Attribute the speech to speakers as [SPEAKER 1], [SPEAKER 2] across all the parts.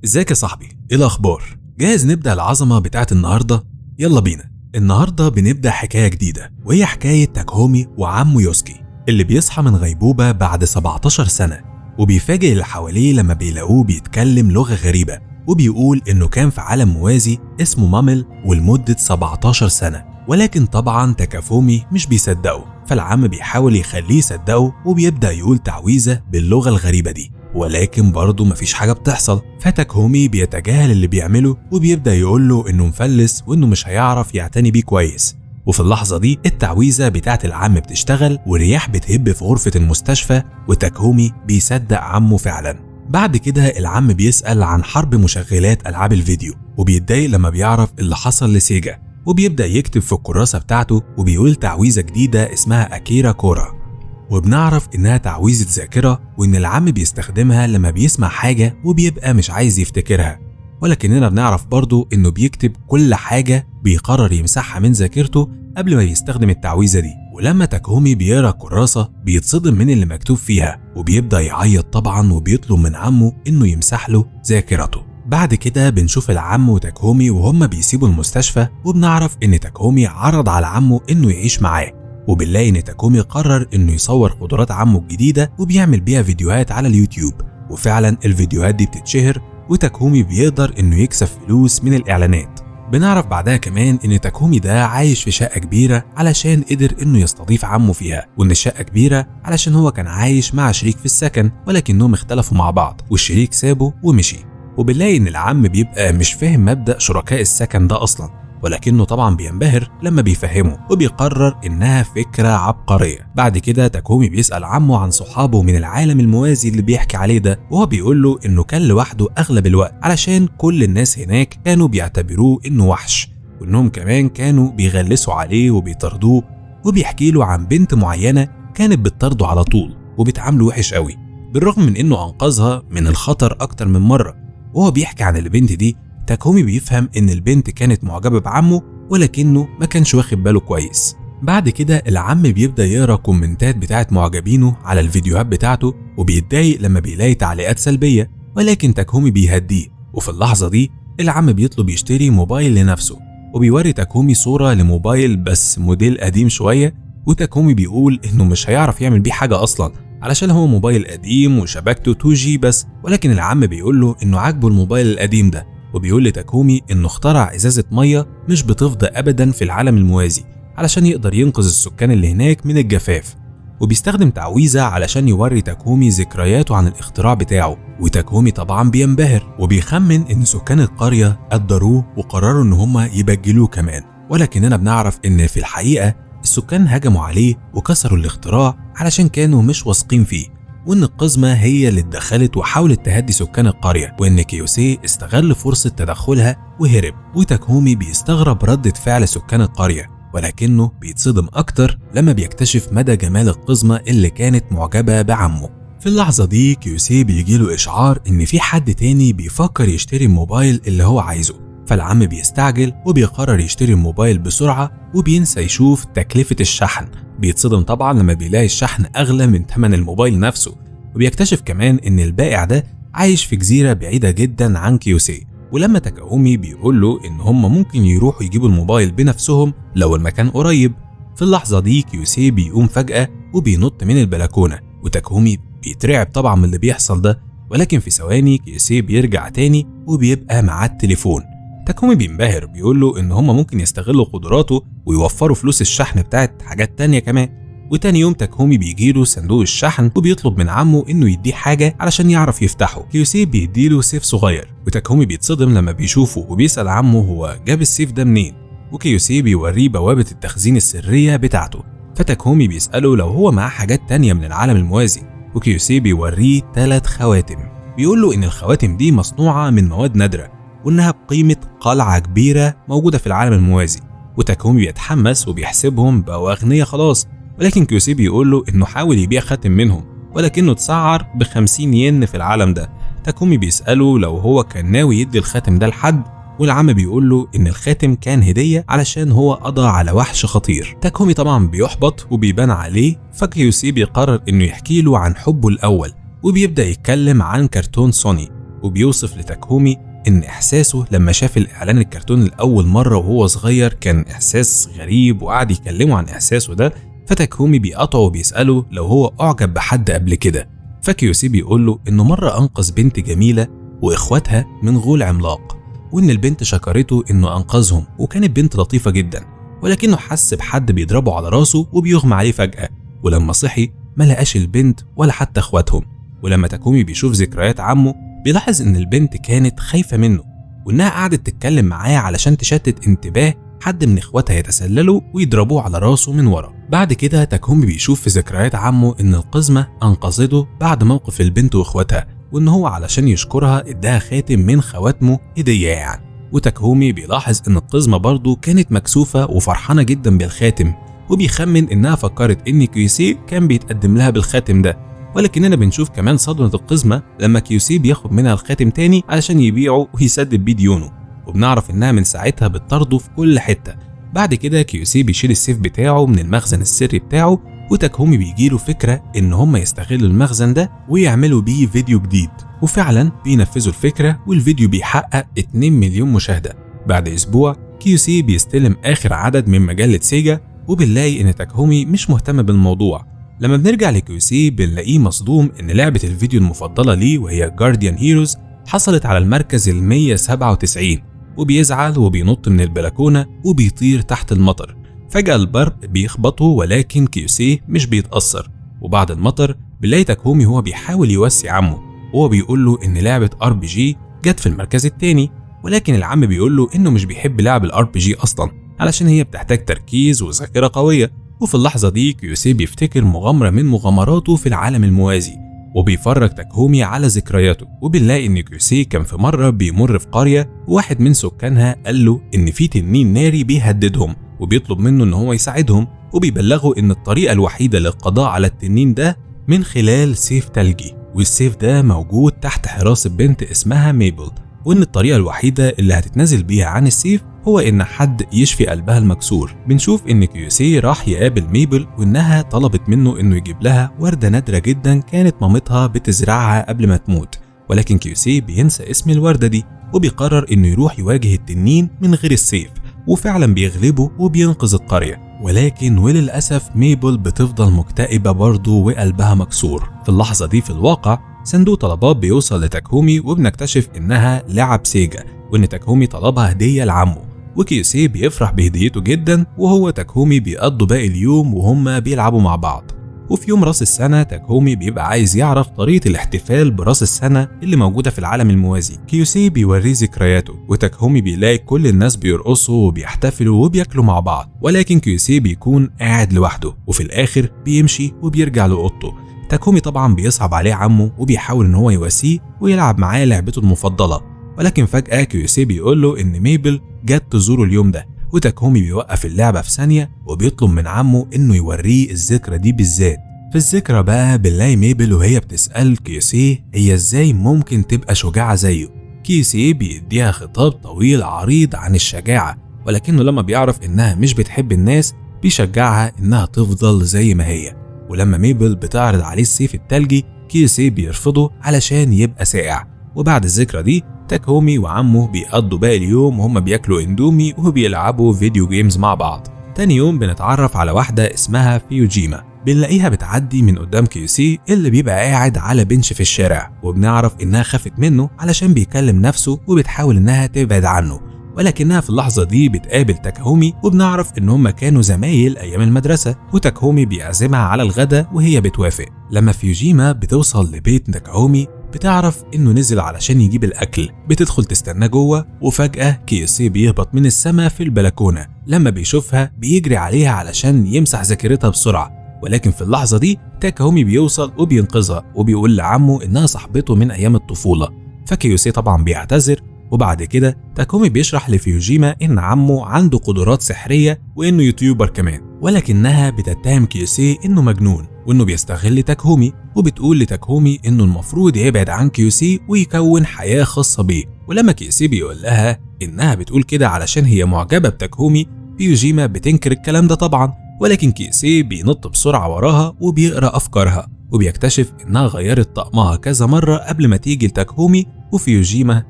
[SPEAKER 1] ازيك يا صاحبي؟ ايه الاخبار؟ جاهز نبدأ العظمة بتاعت النهاردة؟ يلا بينا. النهاردة بنبدأ حكاية جديدة، وهي حكاية تاكهومي وعمه يوسكي اللي بيصحى من غيبوبة بعد 17 سنة، وبيفاجئ اللي حواليه لما بيلاقوه بيتكلم لغة غريبة، وبيقول انه كان في عالم موازي اسمه مامل ولمدة 17 سنة. ولكن طبعا تاكافومي مش بيصدقه، فالعم بيحاول يخليه يصدقه وبيبدأ يقول تعويذة باللغة الغريبة دي، ولكن برضه مفيش حاجة بتحصل. فتاكهومي بيتجاهل اللي بيعمله وبيبدأ يقوله انه مفلس وانه مش هيعرف يعتني بيه كويس. وفي اللحظة دي التعويذة بتاعت العم بتشتغل والرياح بتهب في غرفة المستشفى، وتاكهومي بيصدق عمه فعلا. بعد كده العم بيسأل عن حرب مشغلات ألعاب الفيديو، وبيتضايق لما بيعرف اللي حصل لسيجا، وبيبدأ يكتب في الكراسة بتاعته وبيقول تعويذة جديدة اسمها أكيرا كورا، وبنعرف إنها تعويذة ذاكرة، وإن العم بيستخدمها لما بيسمع حاجة وبيبقى مش عايز يفتكرها. ولكننا بنعرف برضو إنه بيكتب كل حاجة بيقرر يمسحها من ذاكرته قبل ما يستخدم التعويذة دي. ولما تاكهومي بيقرأ الكراسة بيتصدم من اللي مكتوب فيها، وبيبدأ يعيط طبعا وبيطلب من عمه إنه يمسح له ذاكرته. بعد كده بنشوف العم وتاكهومي وهم بيسيبوا المستشفى، وبنعرف إن تاكهومي عرض على عمه إنه يعيش معاه، وبنلاقي ان تاكهومي قرر انه يصور قدرات عمه الجديده وبيعمل بيها فيديوهات على اليوتيوب، وفعلا الفيديوهات دي بتتشهر وتاكهومي بيقدر انه يكسب فلوس من الاعلانات. بنعرف بعدها كمان ان تاكهومي ده عايش في شقه كبيره علشان قدر انه يستضيف عمه فيها، وان الشقه كبيره علشان هو كان عايش مع شريك في السكن ولكنهم اختلفوا مع بعض والشريك سابه ومشي. وبنلاقي ان العم بيبقى مش فاهم مبدأ شركاء السكن ده اصلا، ولكنه طبعا بينبهر لما بيفهمه وبيقرر انها فكرة عبقرية. بعد كده تاكهومي بيسأل عمه عن صحابه من العالم الموازي اللي بيحكي عليه ده، وهو بيقول له انه كان لوحده اغلب الوقت علشان كل الناس هناك كانوا بيعتبروه انه وحش، وانهم كمان كانوا بيغلسوا عليه وبيطردوه. وبيحكي له عن بنت معينة كانت بتطرده على طول وبتعامله وحش قوي، بالرغم من انه انقذها من الخطر اكتر من مرة. وهو بيحكي عن البنت دي تاكهومي بيفهم ان البنت كانت معجبة بعمه ولكنه ما كانش واخد باله كويس. بعد كده العم بيبدأ يقرأ كومنتات بتاعت معجبينه على الفيديوهات بتاعته، وبيتضايق لما بيلاقي تعليقات سلبية، ولكن تاكهومي بيهديه. وفي اللحظة دي العم بيطلب يشتري موبايل لنفسه، وبيوري تاكهومي صورة لموبايل بس موديل قديم شوية، وتاكهومي بيقول انه مش هيعرف يعمل بيه حاجة اصلا علشان هو موبايل قديم وشبكته 2G بس. ولكن العم بيقول له انه عاجبه الموبايل القديم ده، وبيقول لتاكهومي انه اخترع ازازة مية مش بتفضى ابدا في العالم الموازي علشان يقدر ينقذ السكان اللي هناك من الجفاف، وبيستخدم تعويذة علشان يوري تاكهومي ذكرياته عن الاختراع بتاعه. وتاكهومي طبعا بينبهر وبيخمن ان سكان القرية قدروه وقرروا ان هم يبجلوه كمان. ولكننا بنعرف ان في الحقيقة السكان هجموا عليه وكسروا الاختراع علشان كانوا مش واثقين فيه، وان القزمة هي اللي اتدخلت وحاولت تهدي سكان القرية، وان كيوسي استغل فرصة تدخلها وهرب. وتاكهومي بيستغرب ردة فعل سكان القرية، ولكنه بيتصدم اكتر لما بيكتشف مدى جمال القزمة اللي كانت معجبة بعمه. في اللحظة دي كيوسي بيجيله اشعار ان في حد تاني بيفكر يشتري الموبايل اللي هو عايزه، فالعم بيستعجل وبيقرر يشتري الموبايل بسرعة وبينسى يشوف تكلفة الشحن. بيتصدم طبعا لما بيلاقي الشحن أغلى من ثمن الموبايل نفسه، وبيكتشف كمان إن البائع ده عايش في جزيرة بعيدة جدا عن كيوسي. ولما تاكهومي بيقول له إن هم ممكن يروحوا يجيبوا الموبايل بنفسهم لو المكان قريب، في اللحظة دي كيوسي بيقوم فجأة وبينط من البلكونة، وتاكهومي بيترعب طبعا من اللي بيحصل ده. ولكن في ثواني كيوسي بيرجع تاني وبيبقى معاه التليفون. تاكهومي بينبهر بيقول له ان هم ممكن يستغلوا قدراته ويوفروا فلوس الشحن بتاعت حاجات تانية كمان. وتاني يوم تاكهومي بيجيله صندوق الشحن وبيطلب من عمه انه يديه حاجة علشان يعرف يفتحه. كيوسي بيديله سيف صغير، وتاكهومي بيتصدم لما بيشوفه وبيسأل عمه هو جاب السيف ده منين، وكيوسي بيوريه بوابة التخزين السرية بتاعته. فتاكهومي بيسأله لو هو معاه حاجات تانية من العالم الموازي، وكيوسي بيوريه 3 خواتم، بيقول له ان الخواتم دي مصنوعة من مواد نادرة وانها بقيمة قلعة كبيرة موجودة في العالم الموازي. وتاكهومي بيتحمس وبيحسبهم بقوا اغنياء خلاص، ولكن كيوسي بيقول له انه حاول يبيع خاتم منهم ولكنه اتسعر ب50 ين في العالم ده. تاكهومي بيسأله لو هو كان ناوي يدي الخاتم ده لحد، والعم بيقول له ان الخاتم كان هدية علشان هو قضى على وحش خطير. تاكهومي طبعا بيحبط وبيبان عليه، فكيوسي بيقرر انه يحكي له عن حبه الاول، وبيبدأ يتكلم عن كرتون سوني وبيوصف لتاكهومي إن إحساسه لما شاف الإعلان الكرتون لأول مرة وهو صغير كان إحساس غريب، وقعد يكلمه عن إحساسه ده. فتاكهومي بيقاطعه وبيسأله لو هو أعجب بحد قبل كده. فكيوسي بيقول له إنه مرة أنقذ بنت جميلة وإخواتها من غول عملاق، وإن البنت شكرته إنه أنقذهم وكانت بنت لطيفة جدا، ولكنه حس بحد بيضربه على راسه وبيغمى عليه فجأة، ولما صحي ما لقاش البنت ولا حتى إخواتهم. ولما تاكهومي بيشوف ذكريات عمه بيلاحظ إن البنت كانت خايفة منه، وإنها قعدت تتكلم معاه علشان تشتت انتباه حد من إخواتها يتسللوا ويضربوه على راسه من ورا. بعد كده تاكهومي بيشوف في ذكريات عمه إن القزمة أنقذته بعد موقف البنت وإخواتها، وإن هو علشان يشكرها اداها خاتم من خواتمه هدية يعني. وتاكهومي بيلاحظ إن القزمة برضه كانت مكسوفة وفرحانة جدا بالخاتم، وبيخمن إنها فكرت إن كيوسي كان بيتقدم لها بالخاتم ده. ولكننا بنشوف كمان صدمة القزمة لما كيوسي بياخد منها الخاتم تاني علشان يبيعه ويسدد بيه ديونه، وبنعرف إنها من ساعتها بتطارده في كل حتة. بعد كده كيوسي بيشيل السيف بتاعه من المخزن السري بتاعه، وتاكهومي بيجيله فكرة إن هم يستغلوا المخزن ده ويعملوا بيه فيديو جديد، وفعلا بينفذوا الفكرة والفيديو بيحقق 2 مليون مشاهدة. بعد أسبوع كيوسي بيستلم آخر عدد من مجلة سيجا، وبنلاقي إن تاكهومي مش مهتم بالموضوع. لما بنرجع لكيوسي بنلاقيه مصدوم إن لعبة الفيديو المفضلة ليه وهي جارديان هيروز حصلت على المركز 197، وبيزعل وبينط من البلكونة وبيطير تحت المطر. فجأة البرق بيخبطه ولكن كيوسي مش بيتأثر. وبعد المطر بنلاقي تاكهومي هو بيحاول يواسي عمه، وهو بيقول له إن لعبة RPG جت في المركز الثاني، ولكن العم بيقول له إنه مش بيحب لعب RPG أصلا علشان هي بتحتاج تركيز وذاكرة قوية. وفي اللحظة دي كيوسي بيفتكر مغامرة من مغامراته في العالم الموازي، وبيفرج تاكهومي على ذكرياته. وبنلاقي إن كيوسي كان في مرة بيمر في قرية، وواحد من سكانها قال له إن في تنين ناري بيهددهم، وبيطلب منه إن هو يساعدهم، وبيبلغه إن الطريقة الوحيدة للقضاء على التنين ده من خلال سيف تلجي، والسيف ده موجود تحت حراسة بنت اسمها ميبل، وإن الطريقة الوحيدة اللي هتتنازل بيها عن السيف هو إن حد يشفي قلبها المكسور. بنشوف إن كيوسي راح يقابل ميبل، وإنها طلبت منه إنه يجيب لها وردة نادرة جدا كانت مامتها بتزرعها قبل ما تموت، ولكن كيوسي بينسى اسم الوردة دي، وبيقرر إنه يروح يواجه التنين من غير السيف، وفعلا بيغلبه وبينقذ القرية. ولكن وللأسف ميبل بتفضل مكتئبة برضه وقلبها مكسور. في اللحظة دي في الواقع صندوق طلبات بيوصل لتاكهومي، وبنكتشف إنها لعب سيجا، وإن تاكهومي طلبها هدية لعمه. وكيوسي بيفرح بهديته جدا، وهو تاكهومي بيقضوا باقي اليوم وهم بيلعبوا مع بعض. وفي يوم راس السنة تاكهومي بيبقى عايز يعرف طريقة الاحتفال براس السنة اللي موجودة في العالم الموازي. كيوسي بيوريه ذكرياته، وتاكهومي بيلاقي كل الناس بيرقصوا وبيحتفلوا وبياكلوا مع بعض، ولكن كيوسي بيكون قاعد لوحده، وفي الآخر بيمشي وبيرجع لأوضته. تاكهومي طبعا بيصعب عليه عمه، وبيحاول ان هو يواسيه ويلعب معاه لعبته المفضلة، ولكن فجأة كيوسي بيقول له ان ميبل جت تزوره اليوم ده، وتاكهومي بيوقف اللعبة في ثانية وبيطلب من عمه انه يوريه الذكرى دي بالذات. في الذكرى بقى بنلاقي ميبل وهي بتسأل كيوسي هي ازاي ممكن تبقى شجاعة زيه. كيوسي بيديها خطاب طويل عريض عن الشجاعة، ولكنه لما بيعرف انها مش بتحب الناس بيشجعها انها تفضل زي ما هي. ولما ميبل بتعرض عليه السيف التلجي كيوسي بيرفضه علشان يبقى ساقع. وبعد الذكرى دي تاكهومي وعمه بيقضوا باقي اليوم وهم بياكلوا اندومي وبيلعبوا فيديو جيمز مع بعض. تاني يوم بنتعرف على واحدة اسمها فيوجيما، بنلاقيها بتعدي من قدام كيوسي اللي بيبقى قاعد على بنش في الشارع، وبنعرف انها خافت منه علشان بيكلم نفسه وبتحاول انها تبعد عنه. ولكنها في اللحظة دي بتقابل تاكهومي، وبنعرف ان هم كانوا زمايل ايام المدرسة، وتاكهومي بيعزمها على الغدا وهي بتوافق. لما فيوجيما بتوصل لبيت تاكهومي بتعرف انه نزل علشان يجيب الاكل، بتدخل تستنى جوه، وفجأة كيوسي بيهبط من السما في البلكونة. لما بيشوفها بيجري عليها علشان يمسح ذاكرتها بسرعة، ولكن في اللحظة دي تاكهومي بيوصل وبينقذها، وبيقول لعمه انها صاحبته من ايام الطفولة. فكيوسي طبعا بيعتذر، وبعد كده تاكهومي بيشرح لفيوجيما ان عمه عنده قدرات سحرية وانه يوتيوبر كمان، ولكنها بتتهم كيوسي انه مجنون وانه بيستغل تاكهومي، وبتقول لتاكهومي انه المفروض يبعد عن كيوسي ويكون حياة خاصة بيه. ولما كيوسي بيقول لها انها بتقول كده علشان هي معجبة بتاكهومي، فيوجيما بتنكر الكلام ده طبعا، ولكن كيوسي بينط بسرعة وراها وبيقرأ أفكارها. وبيكتشف إنها غيرت طقمها كذا مرة قبل ما تيجي لتاكهومي، وفيوجيما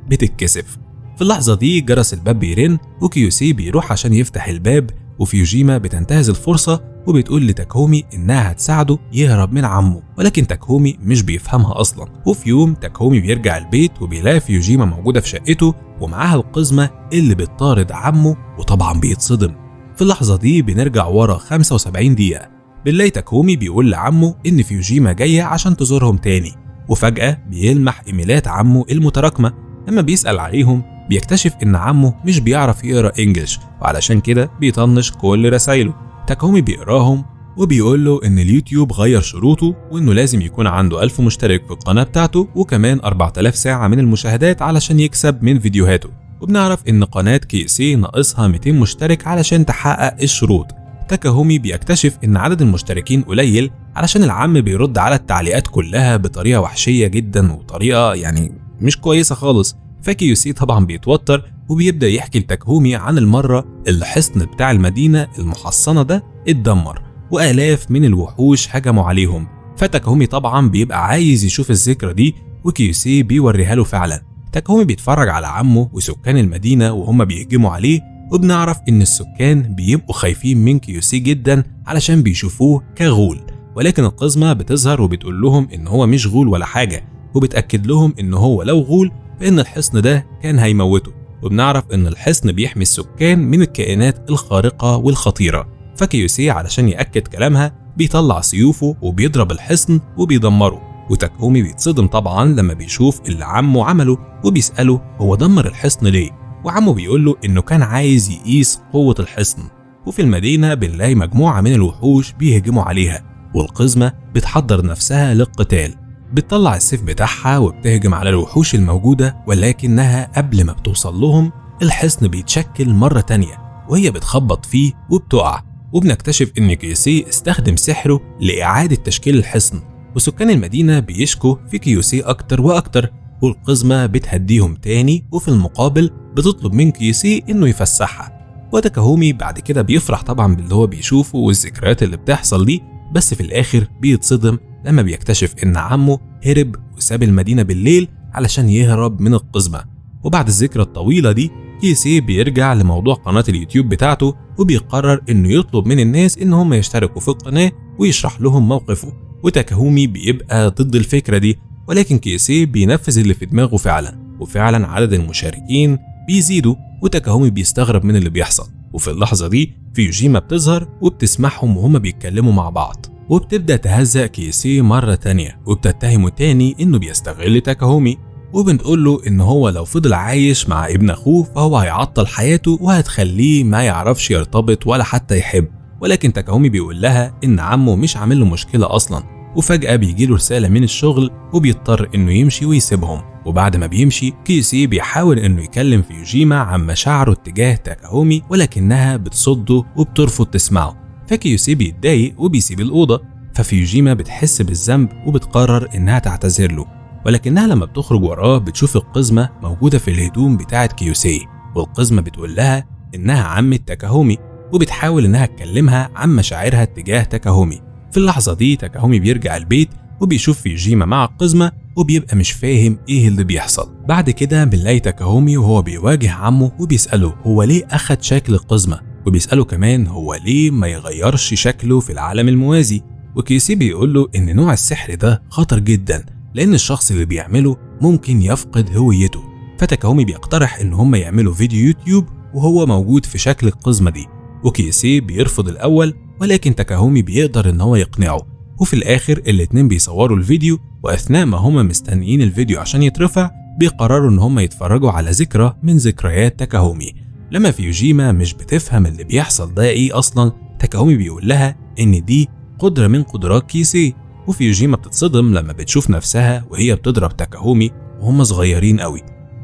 [SPEAKER 1] بتتكسف. في اللحظة دي جرس الباب بيرن وكيوسي بيروح عشان يفتح الباب، وفيوجيما بتنتهز الفرصة وبتقول لتاكهومي إنها هتساعده يهرب من عمه، ولكن تاكهومي مش بيفهمها أصلا. وفي يوم تاكهومي بيرجع البيت وبيلاقي فيوجيما موجودة في شقته ومعاها القزمة اللي بتطارد عمه، وطبعا بيتصدم. في اللحظة دي بنرجع ورا 75 دقيقة، بنلاقي تاكهومي بيقول لعمه إن فيوجيما جاية عشان تزورهم تاني، وفجأة بيلمح إيميلات عمه المتراكمة. لما بيسأل عليهم بيكتشف إن عمه مش بيعرف يقرأ إنجليش، وعلشان كده بيطنش كل رسايله. تاكهومي بيقراهم وبيقول له إن اليوتيوب غير شروطه، وإنه لازم يكون عنده 1000 مشترك في القناة بتاعته، وكمان 4000 ساعة من المشاهدات علشان يكسب من فيديوهاته. وبنعرف إن قناة كيسي ناقصها 200 مشترك علشان تحقق الشروط. تاكهومي بيكتشف إن عدد المشتركين قليل علشان العم بيرد على التعليقات كلها بطريقة وحشية جدا، وطريقة يعني مش كويسة خالص. فكيوسي طبعا بيتوتر وبيبدأ يحكي لتاكهومي عن المرة اللي الحصن بتاع المدينة المحصنة ده اتدمر وآلاف من الوحوش هجموا عليهم. فتاكهومي طبعا بيبقى عايز يشوف الذكرى دي، وكيوسي بيوريها له فعلا. تاكهومي بيتفرج على عمه وسكان المدينة وهم بيهجموا عليه، وبنعرف إن السكان بيبقوا خايفين من كيوسي جدا علشان بيشوفوه كغول، ولكن القزمة بتظهر وبتقول لهم إن هو مش غول ولا حاجة، وبتأكد لهم إن هو لو غول فإن الحصن ده كان هيموته. وبنعرف إن الحصن بيحمي السكان من الكائنات الخارقة والخطيرة. فكيوسي علشان يأكد كلامها بيطلع سيوفه وبيضرب الحصن وبيدمره، وتاكهومي بيتصدم طبعا لما بيشوف اللي عمه عمله، وبيسأله هو دمر الحصن ليه، وعمه بيقول له إنه كان عايز يقيس قوة الحصن. وفي المدينة بنلاقي مجموعة من الوحوش بيهجموا عليها، والقزمة بتحضر نفسها للقتال. بتطلع السيف بتاعها وبتهجم على الوحوش الموجودة، ولكنها قبل ما بتوصل لهم الحصن بيتشكل مرة تانية وهي بتخبط فيه وبتقع. وبنكتشف إن كيوسي استخدم سحره لإعادة تشكيل الحصن، وسكان المدينة بيشكوا في كيوسي أكتر وأكتر، والقزمة بتهديهم تاني، وفي المقابل بتطلب من كيوسي إنه يفسحها. وتاكهومي بعد كده بيفرح طبعا باللي هو بيشوفه والذكريات اللي بتحصل دي، بس في الآخر بيتصدم لما بيكتشف إن عمه هرب وساب المدينة بالليل علشان يهرب من القزمة. وبعد الذكرى الطويلة دي كيوسي بيرجع لموضوع قناة اليوتيوب بتاعته، وبيقرر إنه يطلب من الناس إن هم يشتركوا في القناة ويشرح لهم موقفه. وتاكهومي بيبقى ضد الفكرة دي، ولكن كيوسي بينفذ اللي في دماغه فعلا، وفعلا عدد المشاركين بيزيدوا، وتاكهومي بيستغرب من اللي بيحصل. وفي اللحظة دي فيوجيما بتظهر وبتسمعهم وهم بيتكلموا مع بعض، وبتبدأ تهزأ كيوسي مرة تانية، وبتتهمه تاني إنه بيستغل تاكهومي، وبنقول له إن هو لو فضل عايش مع ابن أخوه فهو هيعطل حياته وهتخليه ما يعرفش يرتبط ولا حتى يحب. ولكن تاكهومي بيقول لها إن عمه مش عامل له مشكلة أصلا. وفجأة بيجيله رسالة من الشغل وبيضطر إنه يمشي ويسيبهم. وبعد ما بيمشي كيوسي بيحاول إنه يكلم فيوجيما عن مشاعره اتجاه تاكهومي، ولكنها بتصده وبترفض تسمعه. فكيوسي بيتضايق وبيسيب الأوضة. ففيوجيما بتحس بالذنب وبتقرر إنها تعتذر له، ولكنها لما بتخرج وراه بتشوف القزمة موجودة في الهدوم بتاعة كيوسي، والقزمة بتقول لها إنها عمة تاكهومي، وبتحاول إنها تكلمها عن مشاعرها اتجاه تاكهومي. في اللحظة دي تاكهومي بيرجع البيت وبيشوف فيوجيما مع القزمة، وبيبقى مش فاهم إيه اللي بيحصل. بعد كده بنلاقي تاكهومي وهو بيواجه عمه وبيسأله هو ليه أخد شكل القزمة، وبيسأله كمان هو ليه ما يغيرش شكله في العالم الموازي. وكيوسي بيقول له إن نوع السحر ده خطر جدا، لأن الشخص اللي بيعمله ممكن يفقد هويته. فتاكهومي بيقترح إن هم يعملوا فيديو يوتيوب وهو موجود في شكل القزمة دي، وكيوسي بيرفض الأول، ولكن تاكهومي بيقدر إن هو يقنعه. وفي الآخر الاتنين بيصوروا الفيديو، وأثناء ما هم مستنيين الفيديو عشان يترفع بيقرروا إن هم يتفرجوا على ذكرى من ذكريات تاكهومي. لما فيوجيما مش بتفهم اللي بيحصل ده إيه أصلا، تاكهومي بيقول لها إن دي قدرة من قدرات كيوسي. وفيوجيما بتتصدم لما بتشوف نفسها وهي بتضرب تاكهومي وهم صغيرين قوي،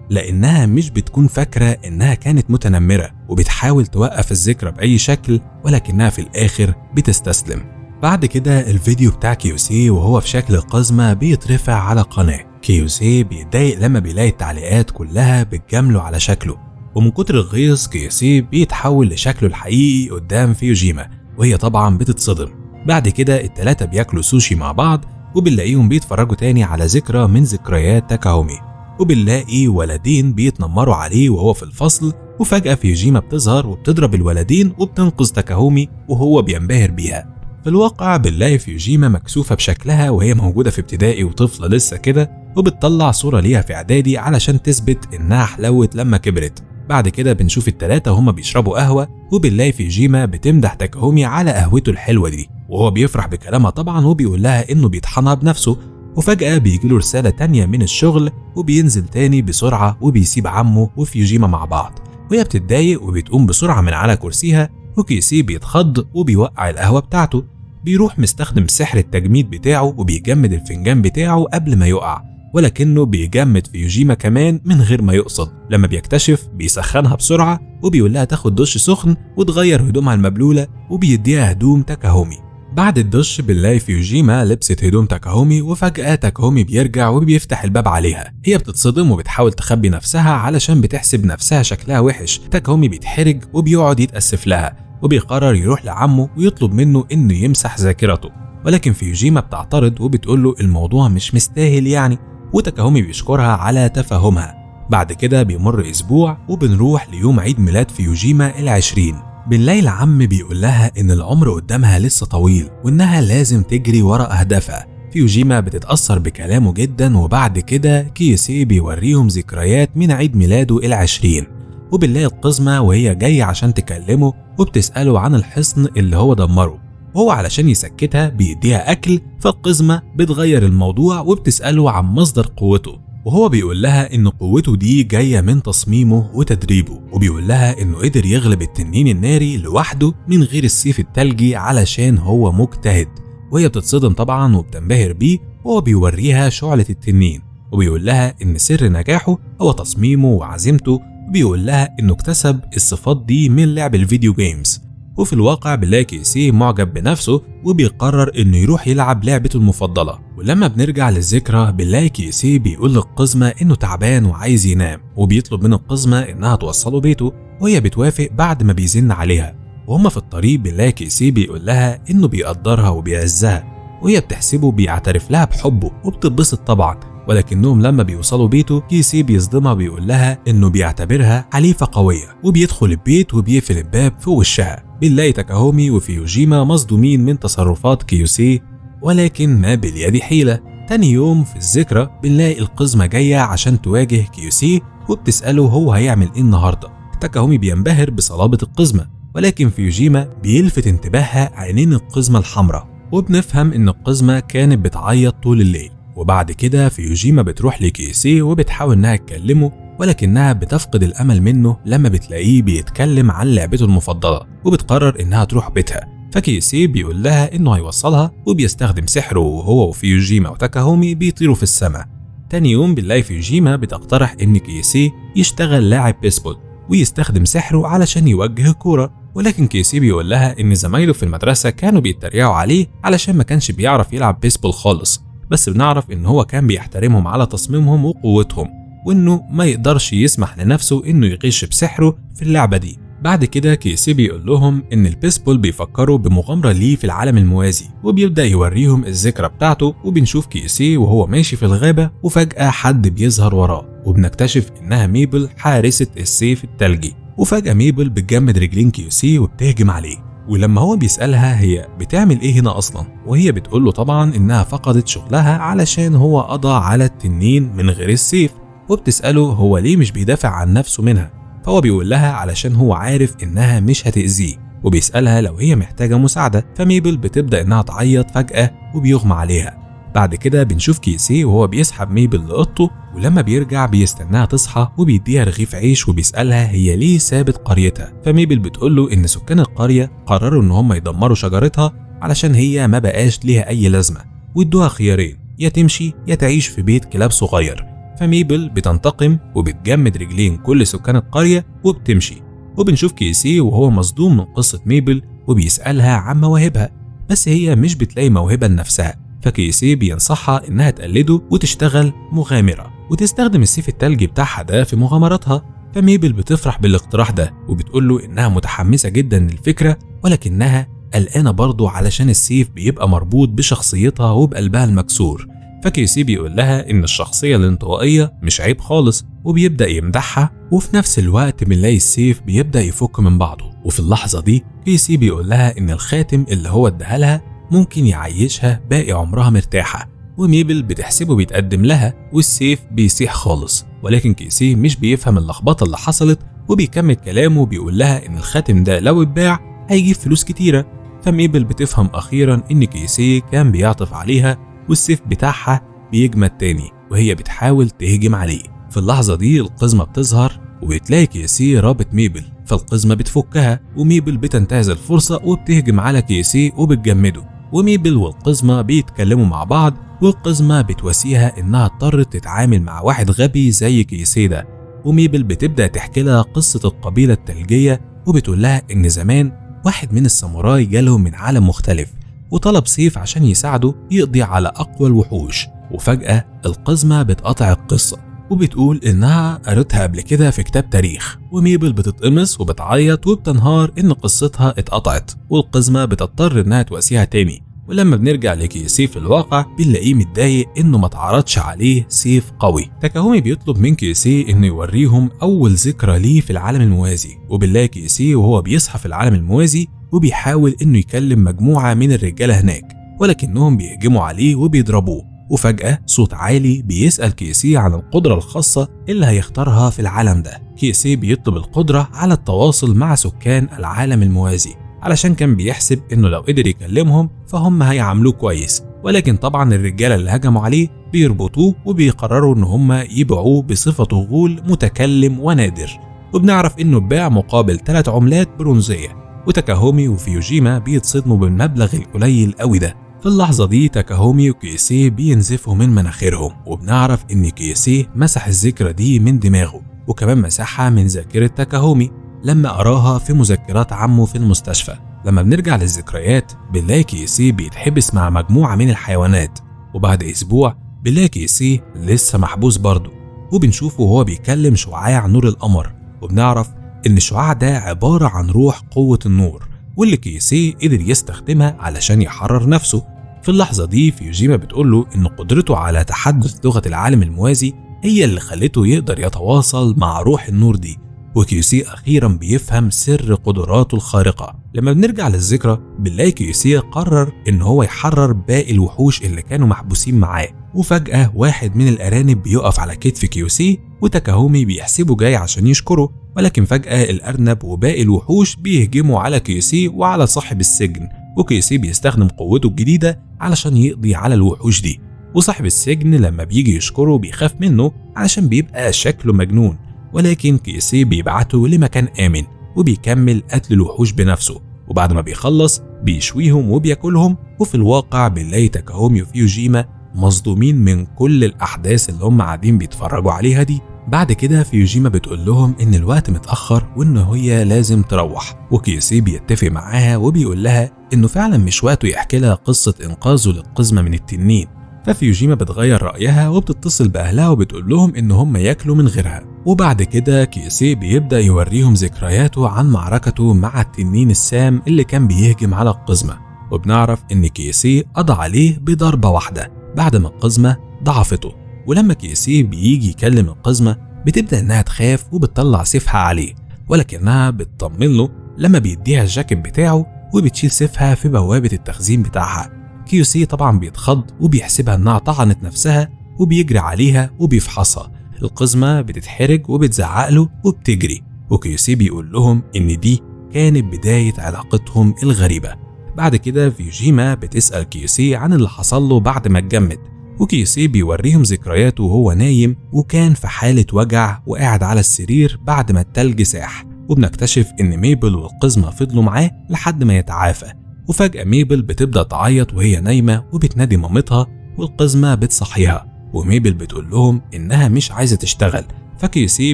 [SPEAKER 1] لأنها مش بتكون فاكرة إنها كانت متنمرة وبتحاول توقف الذكرى بأي شكل، ولكنها في الآخر بتستسلم. بعد كده الفيديو بتاع كيوسي وهو في شكل القزمة بيترفع على قناة. كيوسي بيتضايق لما بيلاقي التعليقات كلها بتجامله على شكله، ومن كتر الغيظ كيوسي بيتحول لشكله الحقيقي قدام فيوجيما، وهي طبعا بتتصدم. بعد كده التلاتة بياكلوا سوشي مع بعض، وبنلاقيهم بيتفرجوا تاني على ذكرى من ذكريات تاكاهومي، وبنلاقي ولدين بيتنمروا عليه وهو في الفصل، وفجأة فيوجيما بتظهر وبتضرب الولدين وبتنقذ تاكاهومي وهو بينبهر بيها. في الواقع بنلاقي فيوجيما مكسوفة بشكلها وهي موجودة في ابتدائي وطفلة لسه كده، وبتطلع صورة ليها في اعدادي علشان تثبت انها حلوت لما كبرت. بعد كده بنشوف التلاتة هما بيشربوا قهوة، وبنلاقي فيوجيما بتمدح تاكاهومي على قهوته الحلوة دي، وهو بيفرح بكلامها طبعا وبيقول لها انه بيطحنها بنفسه. وفجأة بيجيله رسالة تانية من الشغل، وبينزل تاني بسرعة وبيسيب عمه وفيوجيما مع بعض، وهي بتتضايق وبتقوم بسرعة من على كرسيها، وكيسي بيتخض وبيوقع القهوة بتاعته. بيروح مستخدم سحر التجميد بتاعه وبيجمد الفنجان بتاعه قبل ما يقع، ولكنه بيجمد فيوجيما كمان من غير ما يقصد. لما بيكتشف بيسخنها بسرعة وبيقول لها تاخد دش سخن وتغير هدومها المبلولة، وبيديها هدوم تاكاهومي. بعد الدش بنلاقي فيوجيما لبست هدوم تاكاهومي، وفجأة تاكاهومي بيرجع وبيفتح الباب عليها. هي بتتصدم وبتحاول تخبي نفسها علشان بتحسب نفسها شكلها وحش. تاكاهومي بيتحرج وبيقعد يتأسف لها، وبيقرر يروح لعمه ويطلب منه انه يمسح ذاكرته، ولكن فيوجيما بتعترض وبتقول له الموضوع مش مستاهل يعني، وتاكاهومي بيشكرها على تفهمها. بعد كده بيمر اسبوع وبنروح ليوم عيد ميلاد فيوجيما ال20. بنلاقي العم بيقول لها ان العمر قدامها لسه طويل وانها لازم تجري ورا اهدافها. فيوجيما بتتأثر بكلامه جدا، وبعد كده كيسي بيوريهم ذكريات من عيد ميلاده ال20، وبنلاقي القزمة وهي جاية عشان تكلمه وبتسأله عن الحصن اللي هو دمره، وهو علشان يسكتها بيديها أكل. فالقزمة بتغير الموضوع وبتسأله عن مصدر قوته، وهو بيقول لها إن قوته دي جاية من تصميمه وتدريبه، وبيقول لها إنه قدر يغلب التنين الناري لوحده من غير السيف التلجي علشان هو مجتهد. وهي بتتصدم طبعا وبتنبهر بيه، وهو بيوريها شعلة التنين وبيقول لها إن سر نجاحه هو تصميمه وعزيمته، وبيقول لها إنه اكتسب الصفات دي من لعب الفيديو جيمز. وفي الواقع بنلاقي كيسي معجب بنفسه وبيقرر انه يروح يلعب لعبته المفضله. ولما بنرجع للذكرى بنلاقي كيسي بيقول للقزمه انه تعبان وعايز ينام، وبيطلب من القزمه انها توصله بيته، وهي بتوافق بعد ما بيزن عليها. وهما في الطريق بنلاقي كيسي بيقول لها انه بيقدرها وبيعزها، وهي بتحسبه بيعترف لها بحبه وبتتبسط طبعا. ولكنهم لما بيوصلوا بيته كيسي بيصدمها بيقول لها انه بيعتبرها حليفه قويه، وبيدخل البيت وبيقفل الباب في وشها. بنلاقي تاكاهومي وفيوجيما مصدومين من تصرفات كيوسي، ولكن ما باليد حيلة. تاني يوم في الذكرى بنلاقي القزمة جاية عشان تواجه كيوسي، وبتسأله هو هيعمل ايه النهاردة. تاكاهومي بينبهر بصلابة القزمة، ولكن فيوجيما بيلفت انتباهها عينين القزمة الحمراء، وبنفهم ان القزمة كانت بتعيط طول الليل. وبعد كده فيوجيما بتروح لكيوسي وبتحاول انها تكلمه، ولكنها بتفقد الامل منه لما بتلاقيه بيتكلم عن لعبته المفضله، وبتقرر انها تروح بيتها. فكيسي بيقول لها انه هيوصلها وبيستخدم سحره، وهو وفيوجيما وتاكاهومي بيطيروا في السماء. تاني يوم بنلاقي فيوجيما بتقترح ان كيسي يشتغل لاعب بيسبول ويستخدم سحره علشان يوجه الكوره، ولكن كيسي بيقول لها ان زمايله في المدرسه كانوا بيتريقوا عليه علشان ما كانش بيعرف يلعب بيسبول خالص، بس بنعرف ان هو كان بيحترمهم على تصميمهم وقوتهم، وانه ما يقدرش يسمح لنفسه انه يغش بسحره في اللعبة دي. بعد كده كيسي بيقول لهم ان البيسبول بيفكروا بمغامرة ليه في العالم الموازي، وبيبدأ يوريهم الذكرى بتاعته. وبنشوف كيسي وهو ماشي في الغابة، وفجأة حد بيظهر وراه، وبنكتشف انها ميبل حارسة السيف التلجي. وفجأة ميبل بتجمد رجلين كيسي وبتهجم عليه، ولما هو بيسألها هي بتعمل ايه هنا اصلا، وهي بتقول له طبعا انها فقدت شغلها علشان هو قضى على التنين من غير السيف، وبتسأله هو ليه مش بيدافع عن نفسه منها. فهو بيقول لها علشان هو عارف انها مش هتأذيه، وبيسألها لو هي محتاجة مساعدة. فميبل بتبدأ انها تعيط فجأة وبيغمى عليها. بعد كده بنشوف كيسي وهو بيسحب ميبل لأوضته، ولما بيرجع بيستناها تصحى وبيديها رغيف عيش، وبيسألها هي ليه سابت قريتها. فميبل بتقوله ان سكان القرية قرروا ان هم يدمروا شجرتها علشان هي ما بقاش ليها اي لازمة، وادوها خيارين، يا تمشي يا تعيش في بيت كلاب صغير. فميبل بتنتقم وبتجمد رجلين كل سكان القرية وبتمشي. وبنشوف كيسي وهو مصدوم من قصة ميبل وبيسألها عن مواهبها، بس هي مش بتلاقي موهبة لنفسها. فكيسي بينصحها انها تقلده وتشتغل مغامرة وتستخدم السيف التلجي بتاعها ده في مغامراتها. فميبل بتفرح بالاقتراح ده وبتقوله انها متحمسة جدا للفكرة، ولكنها قلقانة برضه علشان السيف بيبقى مربوط بشخصيتها وبقلبها المكسور. فكيسي بيقول لها إن الشخصية الانطوائية مش عيب خالص، وبيبدأ يمدحها. وفي نفس الوقت بنلاقي السيف بيبدأ يفك من بعضه. وفي اللحظة دي كيسي بيقول لها إن الخاتم اللي هو اداها لها ممكن يعيشها باقي عمرها مرتاحة. وميبل بتحسبه بيتقدم لها والسيف بيسيح خالص، ولكن كيسي مش بيفهم اللخبطة اللي حصلت وبيكمل كلامه وبيقول لها إن الخاتم ده لو اتباع هيجيب فلوس كتيرة. فميبل بتفهم أخيرا إن كيسي كان بيعطف عليها والسيف بتاعها بيجمد تاني وهي بتحاول تهجم عليه. في اللحظة دي القزمة بتظهر وبتلاقي كيسي رابط ميبل، فالقزمة بتفكها وميبل بتنتهز الفرصة وبتهجم على كيسي وبتجمده. وميبل والقزمة بيتكلموا مع بعض، والقزمة بتواسيها إنها اضطرت تتعامل مع واحد غبي زي كيسي ده. وميبل بتبدأ تحكي لها قصة القبيلة الثلجية وبتقول لها إن زمان واحد من الساموراي جالهم من عالم مختلف وطلب سيف عشان يساعده يقضي على أقوى الوحوش. وفجأة القزمة بتقطع القصة وبتقول إنها قرتها قبل كده في كتاب تاريخ. وميبل بتتقمص وبتعيط وبتنهار إن قصتها اتقطعت، والقزمة بتضطر إنها تواسيها تاني. ولما بنرجع لكيسي في الواقع بنلاقيه متضايق إنه ما اتعرضش عليه سيف قوي. تاكاهومي بيطلب من كيسي إنه يوريهم أول ذكرى ليه في العالم الموازي، وبنلاقي كيسي وهو بيصحى في العالم الموازي وبيحاول إنه يكلم مجموعة من الرجالة هناك، ولكنهم بيهجموا عليه وبيضربوه. وفجأة صوت عالي بيسأل كيسي عن القدرة الخاصة اللي هيختارها في العالم ده. كيسي بيطلب القدرة على التواصل مع سكان العالم الموازي علشان كان بيحسب إنه لو قدر يكلمهم فهم هيعاملوه كويس، ولكن طبعا الرجالة اللي هجموا عليه بيربطوه وبيقرروا إن هم يبيعوه بصفته غول متكلم ونادر. وبنعرف إنه اتباع مقابل 3 عملات برونزية. وتاكاهومي وفيوجيما بيتصدموا بالمبلغ القليل قوي ده. في اللحظة دي تاكاهومي وكيسي بينزفوا من مناخيرهم، وبنعرف إن كيسي مسح الذكرى دي من دماغه، وكمان مسحها من ذاكرة تاكاهومي لما قراها في مذكرات عمه في المستشفى. لما بنرجع للذكريات بنلاقي كيسي بيتحبس مع مجموعة من الحيوانات، وبعد أسبوع بنلاقي كيسي لسه محبوس برضه، وبنشوفه وهو بيكلم شعاع نور القمر. وبنعرف إن الشعاع ده عبارة عن روح قوة النور، واللي كيسي قدر يستخدمها علشان يحرر نفسه. في اللحظة دي فيوجيما بتقوله إن قدرته على تحدث لغة العالم الموازي هي اللي خلته يقدر يتواصل مع روح النور دي. وكيسي أخيرا بيفهم سر قدراته الخارقة. لما بنرجع للذكرى بنلاقي كيسي قرر إن هو يحرر باقي الوحوش اللي كانوا محبوسين معاه. وفجأة واحد من الأرانب بيقف على كتف كيسي وتاكاهومي بيحسبه جاي عشان يشكره، ولكن فجأة الأرنب وباقي الوحوش بيهجموا على كيسي وعلى صاحب السجن. وكيسي بيستخدم قوته الجديدة علشان يقضي على الوحوش دي. وصاحب السجن لما بيجي يشكره بيخاف منه علشان بيبقى شكله مجنون، ولكن كيسي بيبعته لمكان آمن وبيكمل قتل الوحوش بنفسه. وبعد ما بيخلص بيشويهم وبياكلهم. وفي الواقع بنلاقي تاكاهومي وفيوجيما مصدومين من كل الأحداث اللي هم قاعدين بيتفرجوا عليها دي. بعد كده فيوجيما بتقول لهم إن الوقت متأخر وإن هي لازم تروح، وكيسي بيتفق معاها وبيقول لها إنه فعلا مش وقته يحكي لها قصة إنقاذه للقزمة من التنين. ففيوجيما بتغير رأيها وبتتصل بأهلها وبتقول لهم إن هم ياكلوا من غيرها. وبعد كده كيسي بيبدأ يوريهم ذكرياته عن معركته مع التنين السام اللي كان بيهجم على القزمة. وبنعرف إن كيسي قضى عليه بضربة واحدة بعد ما القزمة ضعفته. ولما كيسي بيجي يكلم القزمة بتبدأ إنها تخاف وبتطلع سيفها عليه، ولكنها بتطمن له لما بيديها الجاكيت بتاعه وبتشيل سيفها في بوابة التخزين بتاعها. كيسي طبعا بيتخض وبيحسبها إنها طعنت نفسها وبيجري عليها وبيفحصها. القزمة بتتحرج وبتزعق له وبتجري، وكيسي بيقول لهم إن دي كانت بداية علاقتهم الغريبة. بعد كده فيوجيما بتسأل كيسي عن اللي حصل له بعد ما اتجمد، وكيسي بيوريهم ذكرياته وهو نايم وكان في حالة وجع وقاعد على السرير بعد ما التلج ساح. وبنكتشف إن ميبل والقزمة فضلوا معاه لحد ما يتعافى. وفجأة ميبل بتبدأ تعيط وهي نايمة وبتنادي مامتها، والقزمة بتصحيها. وميبل بتقول لهم إنها مش عايزة تشتغل، فكيسي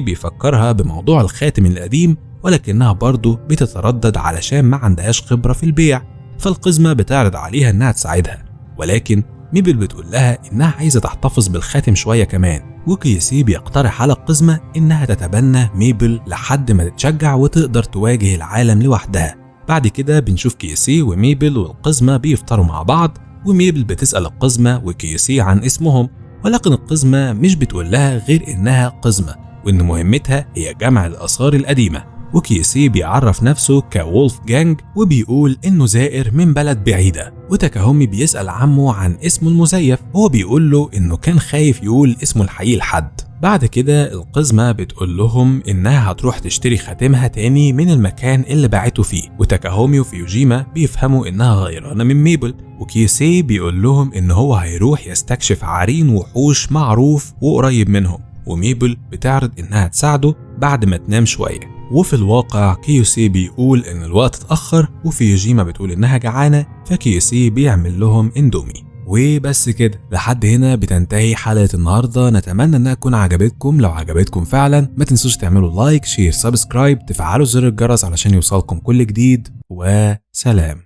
[SPEAKER 1] بيفكرها بموضوع الخاتم القديم، ولكنها برضه بتتردد علشان ما عندهاش خبرة في البيع. فالقزمة بتعرض عليها إنها تساعدها، ولكن ميبل بتقول لها إنها عايزة تحتفظ بالخاتم شوية كمان. وكيسي بيقترح على القزمة إنها تتبنى ميبل لحد ما تتشجع وتقدر تواجه العالم لوحدها. بعد كده بنشوف كيوسي وميبل والقزمة بيفطروا مع بعض، وميبل بتسأل القزمة وكيوسي عن اسمهم، ولكن القزمة مش بتقول لها غير إنها قزمة وإن مهمتها هي جمع الآثار القديمة. وكيوسي بيعرف نفسه كولف جانج وبيقول إنه زائر من بلد بعيدة، وتاكاهومي بيسأل عمه عن اسمه المزيف وهو بيقول له إنه كان خايف يقول اسمه الحقيقي لحد. بعد كده القزمة بتقول لهم إنها هتروح تشتري خاتمها تاني من المكان اللي باعته فيه، وتاكاهومي وفيوجيما بيفهموا إنها غيرانة من ميبل، وكيوسي بيقول لهم إن هو هيروح يستكشف عرين وحوش معروف وقريب منهم، وميبل بتعرض إنها تساعده بعد ما تنام شوية. وفي الواقع كيوسي بيقول إن الوقت اتأخر، وفيوجيما بتقول إنها جعانة، فكيوسي بيعمل لهم اندومي. وبس كده، لحد هنا بتنتهي حلقة النهاردة. نتمنى انها تكون عجبتكم. لو عجبتكم فعلا ما تنسوش تعملوا لايك، شير، سبسكرايب، تفعلوا زر الجرس علشان يوصلكم كل جديد، وسلام.